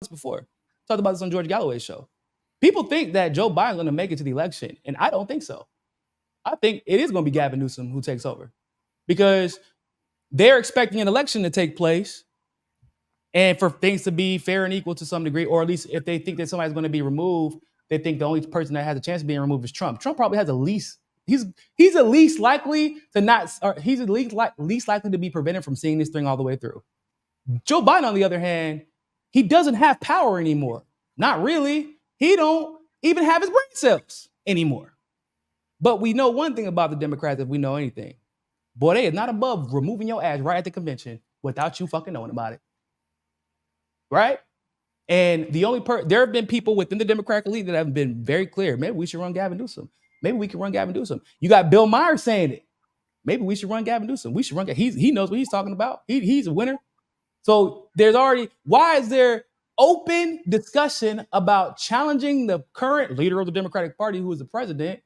this before. Talked about this on George Galloway's show. People think that Joe Biden's going to make it to the election, and I don't think so. I think it is going to be Gavin Newsom who takes over because they're expecting an election to take place and for things to be fair and equal to some degree, or at least if they think that somebody's going to be removed, they think the only person that has a chance of being removed is Trump. Trump probably has the least. He's the least likely to not. Or he's the least likely to be prevented from seeing this thing all the way through. Joe Biden, on the other hand, he doesn't have power anymore. Not really. He don't even have his brain cells anymore. But we know one thing about the Democrats, if we know anything. Boy, they is not above removing your ass right at the convention without you fucking knowing about it. Right? And the only there have been people within the Democratic elite that have been very clear. Maybe we should run Gavin Newsom. Maybe we can run Gavin Newsom. You got Bill Maher saying it. Maybe we should run Gavin Newsom. We should run. He knows what he's talking about. He's a winner. So there's already, why is there open discussion about challenging the current leader of the Democratic Party, who is the president,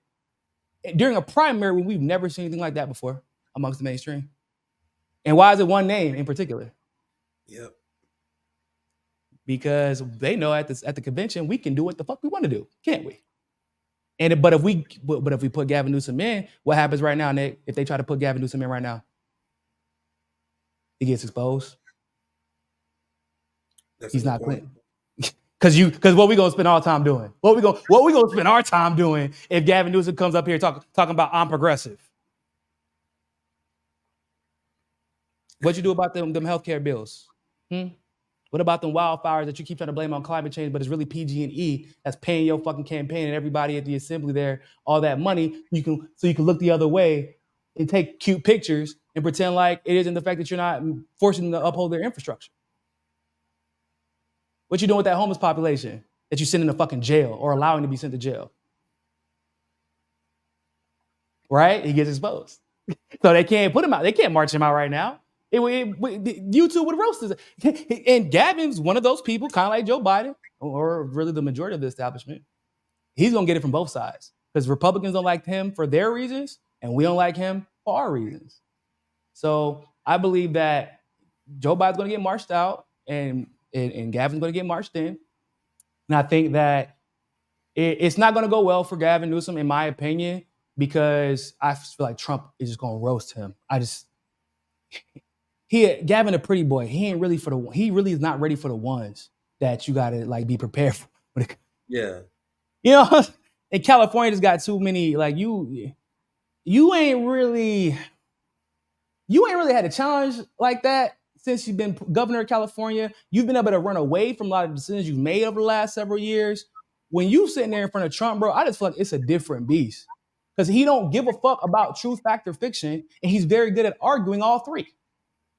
during a primary when we've never seen anything like that before amongst the mainstream? And why is it one name in particular? Yep. Because they know at the convention we can do what the fuck we want to do, can't we? And but if we put Gavin Newsom in, what happens right now, Nick? If they try to put Gavin Newsom in right now, he gets exposed. He's not Clinton. Because what we gonna spend our time doing? What we gonna spend our time doing if Gavin Newsom comes up here talking about I'm progressive? What you do about them healthcare bills? What about them wildfires that you keep trying to blame on climate change, but it's really PG&E that's paying your fucking campaign and everybody at the assembly there all that money so you can look the other way and take cute pictures and pretend like it isn't the fact that you're not forcing them to uphold their infrastructure. What you doing with that homeless population that you send in a fucking jail or allowing to be sent to jail? Right? He gets exposed. So they can't put him out. They can't march him out right now. YouTube would roast us. And Gavin's one of those people, kind of like Joe Biden, or really the majority of the establishment. He's going to get it from both sides because Republicans don't like him for their reasons, and we don't like him for our reasons. So I believe that Joe Biden's going to get marched out, and Gavin's going to get marched in. And I think that it's not going to go well for Gavin Newsom, in my opinion, because I feel like Trump is just going to roast him. Gavin a pretty boy. He really is not ready for the ones that you gotta like be prepared for. Yeah. You know, and California just got too many, like you ain't really had a challenge like that since you've been governor of California. You've been able to run away from a lot of decisions you've made over the last several years. When you sitting there in front of Trump, bro, I just feel like it's a different beast. Because he don't give a fuck about truth, fact, or fiction, and he's very good at arguing all three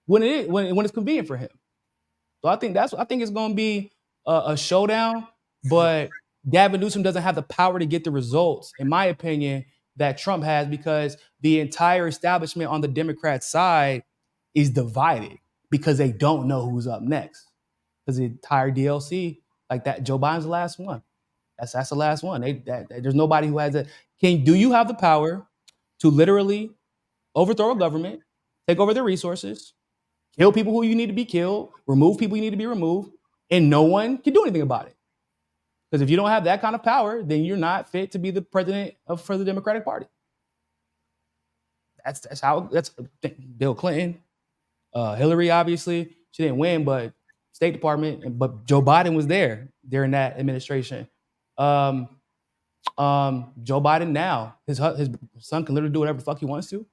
when it's convenient for him. So I think it's going to be a showdown. But Gavin Newsom doesn't have the power to get the results, in my opinion, that Trump has, because the entire establishment on the Democrat side is divided because they don't know who's up next. Because the entire DLC, like that, Joe Biden's the last one. That's the last one. There's nobody who has it. Do you have the power to literally overthrow a government, take over their resources, kill people who you need to be killed, remove people you need to be removed, and no one can do anything about it? Because if you don't have that kind of power, then you're not fit to be the president for the Democratic Party. That's Bill Clinton, Hillary, obviously she didn't win, but State Department, but Joe Biden was there during that administration. Joe Biden now, his son can literally do whatever the fuck he wants to,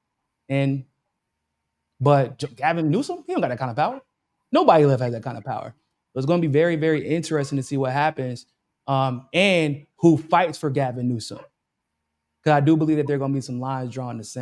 but Gavin Newsom, he don't got that kind of power. Nobody left has that kind of power. So it's going to be very, very interesting to see what happens, and who fights for Gavin Newsom. Because I do believe that there are going to be some lines drawn the same.